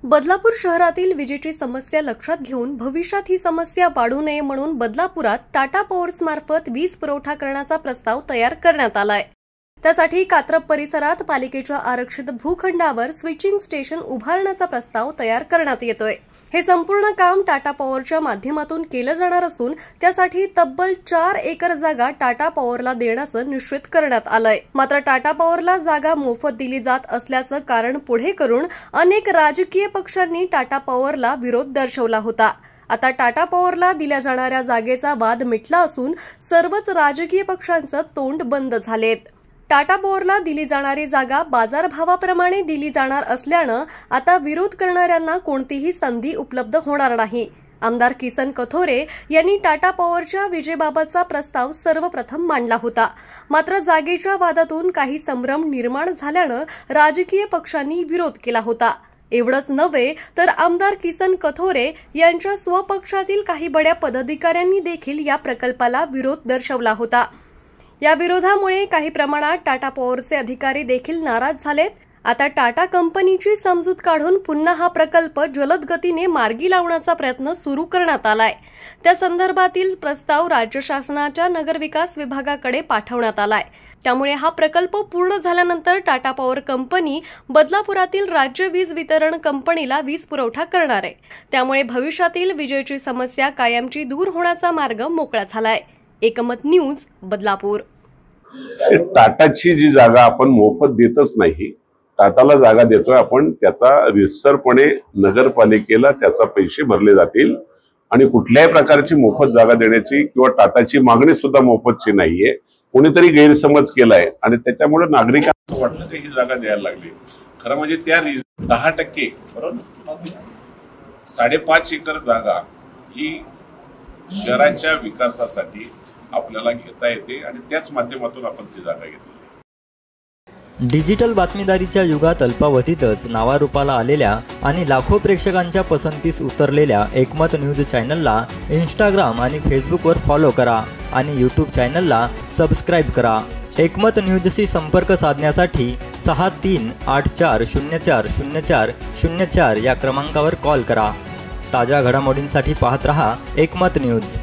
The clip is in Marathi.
बदलापूर शहरातील विजेची समस्या लक्षात घेऊन भविष्यात ही समस्या वाढू नये म्हणून बदलापुरात टाटा पॉवर्स मार्फत वीज पुरवठा करण्याचा प्रस्ताव तयार करण्यात आलाय। त्यासाठी कात्रप परिसरात पालिकेच्या आरक्षित भूखंडावर स्विचिंग स्टेशन उभारण्याचा प्रस्ताव तयार करण्यात येतोय। हे संपूर्ण काम टाटा पॉवरच्या माध्यमातून केलं जाणार असून त्यासाठी तब्बल 4 एकर जागा टाटा पॉवरला देण्याचं निश्चित करण्यात आलंय। मात्र टाटा पॉवरला जागा मोफत दिली जात असल्याचं कारण पुढे करून अनेक राजकीय पक्षांनी टाटा पॉवरला विरोध दर्शवला होता। आता टाटा पॉवरला दिल्या जाणाऱ्या जागेचा वाद मिटला असून सर्वच राजकीय पक्षांचं तोंड बंद झालेत। टाटा पॉवरला दिली जाणारी जागा बाजारभावाप्रमाणे दिली जाणार असल्यानं आता विरोध करणाऱ्यांना कोणतीही संधी उपलब्ध होणार नाही। आमदार किसन कथोरे यांनी टाटा पॉवरच्या विजेबाबतचा प्रस्ताव सर्वप्रथम मांडला होता। मात्र जागेच्या वादातून काही संभ्रम निर्माण झाल्यानं राजकीय पक्षांनी विरोध केला होता। एवढंच नव्हे तर आमदार किसन कथोरे यांच्या स्वपक्षातील काही बड्या पदाधिकाऱ्यांनी देखील या प्रकल्पाला विरोध दर्शवला होता। या विरोधामुळे काही प्रमाणात टाटा पॉवरचे अधिकारी देखील नाराज झालेत। आता टाटा कंपनीची समजूत काढून पुन्हा हा प्रकल्प जलद गतीने मार्गी लावण्याचा प्रयत्न सुरू करण्यात आलाय। त्या संदर्भातील प्रस्ताव राज्य शासनाच्या नगरविकास विभागाकडे पाठवण्यात आलाय। त्यामुळे हा प्रकल्प पूर्ण झाल्यानंतर टाटा पॉवर कंपनी बदलापुरातील राज्य वीज वितरण कंपनीला वीज पुरवठा करणार आहे। त्यामुळे भविष्यातील विजेची समस्या कायमची दूर होण्याचा मार्ग मोकळा झालाय। एकमत न्यूज बदलापूर। टाटाची जी जागा आपण मोफत देतच नाही, टाटाला जागा देतोय आपण, त्याचा रितसरपणे नगरपालिकेला त्याचा पैसे भरले जातील आणि कुठल्याही प्रकारची मोफत जागा देण्याची किंवा टाटाची मागणी सुद्धा मोफतची नाहीये। कोणीतरी गैरसमज केलाय आणि त्याच्यामुळे नागरिकांना वाटलं की ही जागा द्यायला लागली। खरं म्हणजे त्या 10% बरोबर 5.5 एकर जागा ही शहराच्या विकासासाठी आपल्याला घेता येते आणि त्याच माध्यमातून आपण ती जागा घेतली। डिजिटल बातमीदारीच्या युगात अल्पावधीतच नावारूपाला आलेल्या आणि लाखो प्रेक्षकांच्या पसंतीस उतरलेल्या एकमत न्यूज चॅनलला इंस्टाग्राम आणि फेसबुकवर फॉलो करा आणि यूट्यूब चॅनलला सबस्क्राईब करा। एकमत न्यूजशी संपर्क साधण्यासाठी 6384040404 या क्रमांकावर कॉल करा। ताज्या घडामोडींसाठी पाहत रहा एकमत न्यूज।